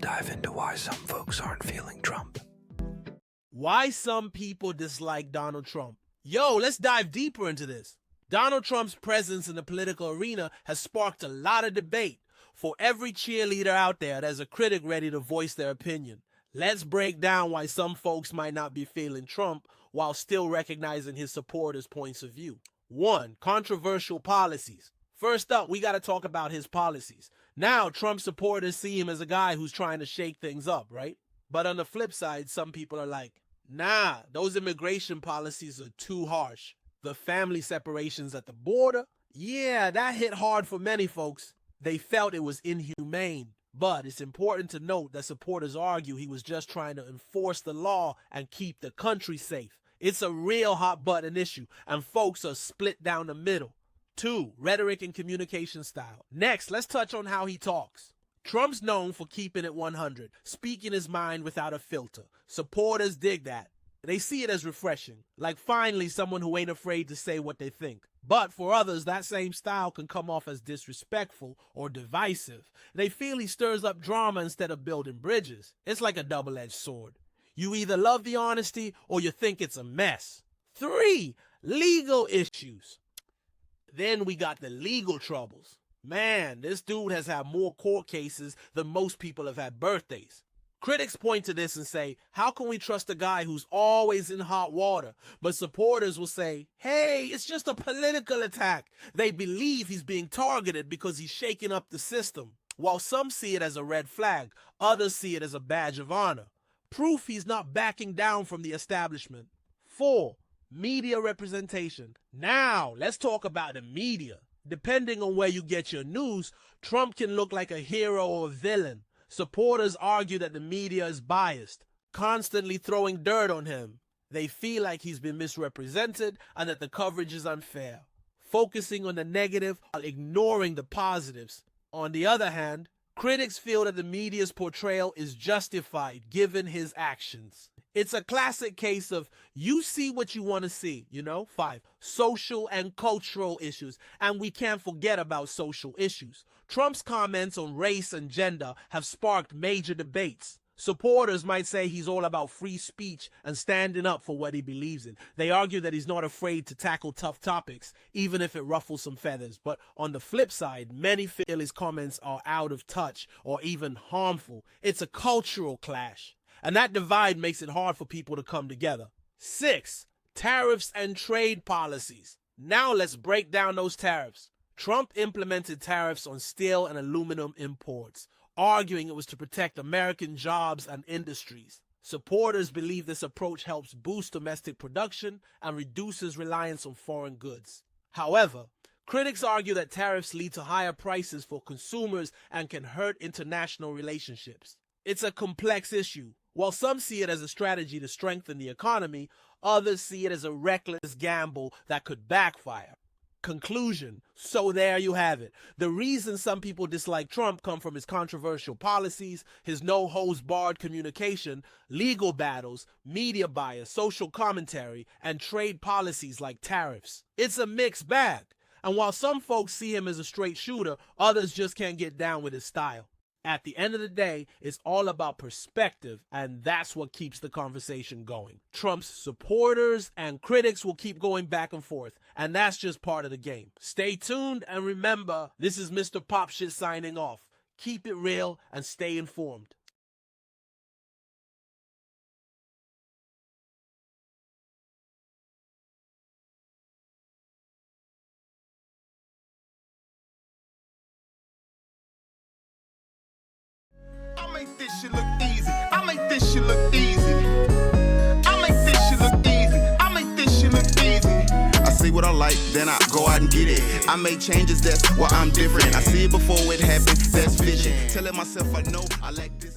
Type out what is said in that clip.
dive into why some folks aren't feeling Trump. Why some people dislike Donald Trump. Yo, let's dive deeper into this. Donald Trump's presence in the political arena has sparked a lot of debate. For every cheerleader out there, there's a critic ready to voice their opinion. Let's break down why some folks might not be feeling Trump while still recognizing his supporters' points of view. 1. Controversial policies. First up, we got to talk about his policies. Now, Trump supporters see him as a guy who's trying to shake things up, right? But on the flip side, some people are like, nah, those immigration policies are too harsh. The family separations at the border, yeah, that hit hard for many folks. They felt it was inhumane. But it's important to note that supporters argue he was just trying to enforce the law and keep the country safe. It's a real hot button issue, and folks are split down the middle. 2. Rhetoric and communication style. Next, let's touch on how he talks. Trump's known for keeping it 100, speaking his mind without a filter. Supporters dig that. They see it as refreshing, like finally someone who ain't afraid to say what they think. But for others, that same style can come off as disrespectful or divisive. They feel he stirs up drama instead of building bridges. It's like a double-edged sword. You either love the honesty or you think it's a mess. 3. Legal issues. Then we got the legal troubles. Man, this dude has had more court cases than most people have had birthdays. Critics point to this and say, how can we trust a guy who's always in hot water? But supporters will say, hey, it's just a political attack. They believe he's being targeted because he's shaking up the system. While some see it as a red flag, others see it as a badge of honor. Proof he's not backing down from the establishment. 4. Media representation. Now, let's talk about the media. Depending on where you get your news, Trump can look like a hero or a villain. Supporters argue that the media is biased, constantly throwing dirt on him. They feel like he's been misrepresented and that the coverage is unfair, focusing on the negative while ignoring the positives. On the other hand, critics feel that the media's portrayal is justified given his actions. It's a classic case of you see what you want to see, 5. Social and cultural issues. And we can't forget about social issues. Trump's comments on race and gender have sparked major debates. Supporters might say he's all about free speech and standing up for what he believes in. They argue that he's not afraid to tackle tough topics, even if it ruffles some feathers. But on the flip side, many feel his comments are out of touch or even harmful. It's a cultural clash. And that divide makes it hard for people to come together. 6. Tariffs and trade policies. Now let's break down those tariffs. Trump implemented tariffs on steel and aluminum imports, arguing it was to protect American jobs and industries. Supporters believe this approach helps boost domestic production and reduces reliance on foreign goods. However, critics argue that tariffs lead to higher prices for consumers and can hurt international relationships. It's a complex issue. While some see it as a strategy to strengthen the economy, others see it as a reckless gamble that could backfire. Conclusion. So there you have it. The reason some people dislike Trump come from his controversial policies, his no-holds-barred communication, legal battles, media bias, social commentary, and trade policies like tariffs. It's a mixed bag. And while some folks see him as a straight shooter, others just can't get down with his style. At the end of the day, it's all about perspective, and that's what keeps the conversation going. Trump's supporters and critics will keep going back and forth, and that's just part of the game. Stay tuned, and remember, this is Mr. Pop Shit signing off. Keep it real and stay informed. I make this shit look easy. I make this shit look easy. I make this shit look easy. I make this shit look easy. I see what I like, then I go out and get it. I make changes, that's why I'm different. I see it before it happens, that's vision. Telling myself I know I like this.